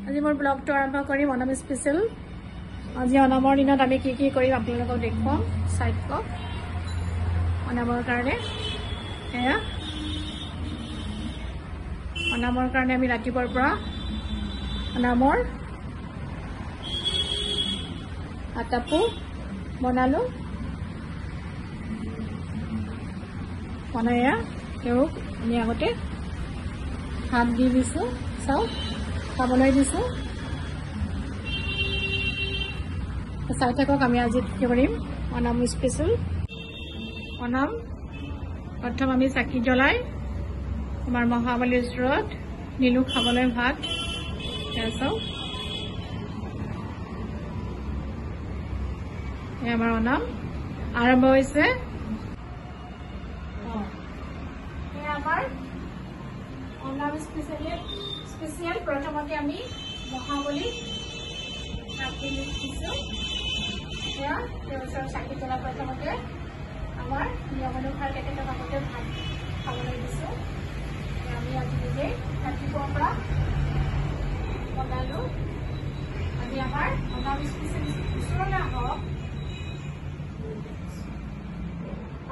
আজি মোৰ ব্লগটো আৰম্ভ কৰিম অনাম স্পেচিয়েল। আজি অনামৰ দিনত আমি কি কৰিম আপোনালোকক দেখুৱাম। চাই থাকক। অনামৰ কাৰণে এয়া অনামৰ কাৰণে আমি ৰাতিপুৱাৰ পৰা অনামৰ আটাপু বনালো। বনাই তেওঁক আমি আগতে ভাত দি দিছোঁ, চাওক খাবলৈ দিছোঁ। চাই থাকক আমি আজি কি কৰিম অনাম স্পেচিয়েল। অনাম প্ৰথম আমি চাকি জ্বলাই আমাৰ মহাবলীৰ ওচৰত নিলো খাবলৈ ভাত। চাওক আমাৰ অনাম আৰম্ভ হৈছে। আমাৰ অনাম স্পেচিয়েল প্ৰথমতে আমি মহাবলী চাকি দিছোঁ। সেয়া তেওঁৰ ওচৰত চাকি জ্বলা প্ৰথমতে আমাৰ নিয়ম অনুসাৰে তেখেতক আগতে ভাত খাবলৈ দিছোঁ। আমি আজি নিজে ৰাতিপুৱাৰ পৰা বনালোঁ। আমি আমাৰ অনাম স্পেচিয়েল ওচৰলৈ আহক।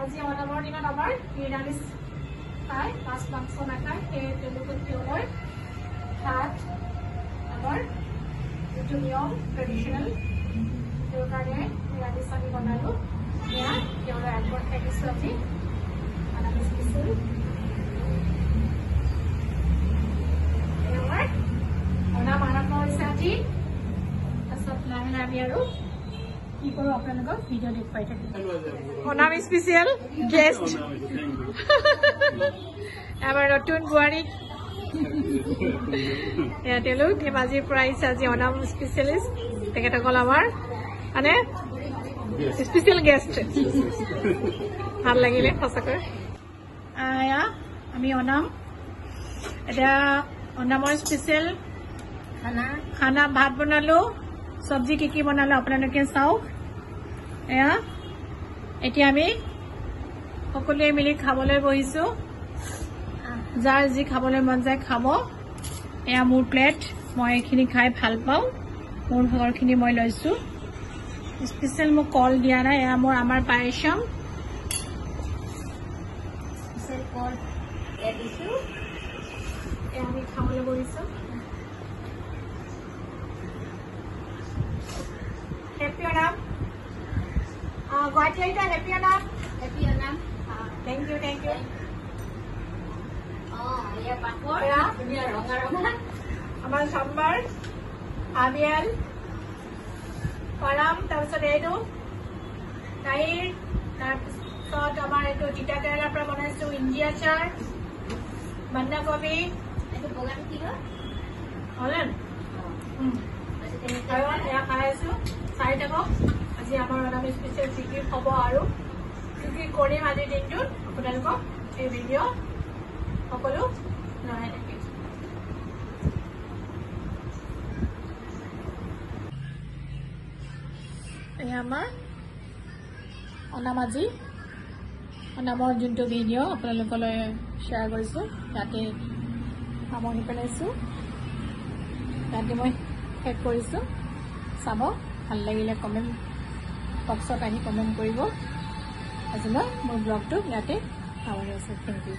আজি অনামৰ দিনত আমাৰ নিৰামিষ খায়, মাছ মাংস নাখায়। সেয়ে তেওঁলোকে তেওঁলৈ ভাত আমাৰ যিটো নিয়ম ট্ৰেডিশ্যনেল তেওঁৰ কাৰণে নিৰামিষ আমি বনালোঁ। সেয়া তেওঁলৈ আগবঢ়াই দিছোঁ আজি অনাম স্পেচিয়েল। আমাৰ অনাম আৰম্ভ হৈছে আজি। তাৰপিছত লাহে লাহে আমি আৰু কি কৰোঁ আপোনালোকক ভিডিঅ' দেখুৱাই থাকিম। অনাম স্পেচিয়েল গেষ্ট আমাৰ নতুন বোৱাৰী তেওঁলোক ধেমাজিৰ পৰা আহিছে আজি অনাম স্পেচিয়েলিষ্ট। তেখেতসকল আমাৰ মানে স্পেচিয়েল গেষ্ট। ভাল লাগিলে সঁচাকৈ। আমি অনাম এতিয়া অনামৰ স্পেচিয়েল খানা ভাত বনালোঁ। চব্জি কি বনালোঁ আপোনালোকে চাওক। এয়া এতিয়া আমি সকলোৱে মিলি খাবলৈ বহিছোঁ। যাৰ যি খাবলৈ মন যায় খাব। এয়া মোৰ প্লেট, মই এইখিনি খাই ভাল পাওঁ। মোৰ ভাগৰখিনি মই লৈছোঁ। স্পেচিয়েল মোক কল দিয়া নাই। এয়া মোৰ আমাৰ পায়সম কল দিছোঁ। এয়া আমি খাবলৈ বহিছোঁ। হেপী অনাম গুৱাহাটী আহিছা। Happy Anam. Happy Anam. Thank you thank you. আমাৰ চাম্বাৰ আবিয়াল কৰাম, তাৰপিছত এইটো তাইৰ, তাৰপিছত আমাৰ এইটো তিতা কেৰেলাৰ পৰা বনাইছোঁ ইঞ্জি আচাৰ, বন্ধাকবি এইটো বগান কি হয় এয়া খাই আছোঁ। চাই থাকক আজি আমাৰ অনাম স্পেচিয়েল কি হ'ব আৰু কি কৰিম আজিৰ দিনটোত আপোনালোকক এই ভিডিঅ' সকলো জনাই থাকিম। এয়া আমাৰ অনাম আজি অনামৰ যোনটো ভিডিঅ' আপোনালোকলৈ শ্বেয়াৰ কৰিছোঁ ইয়াতে সামৰি পেলাইছোঁ। ইয়াতে মই শেষ কৰিছোঁ। চাব ভাল লাগিলে কমেণ্ট বক্সত আহি কমেণ্ট কৰিব। আজিলৈ মোৰ ব্লগটো ইয়াতে সামৰি আছোঁ। Thank you.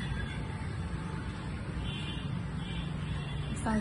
চাওঁ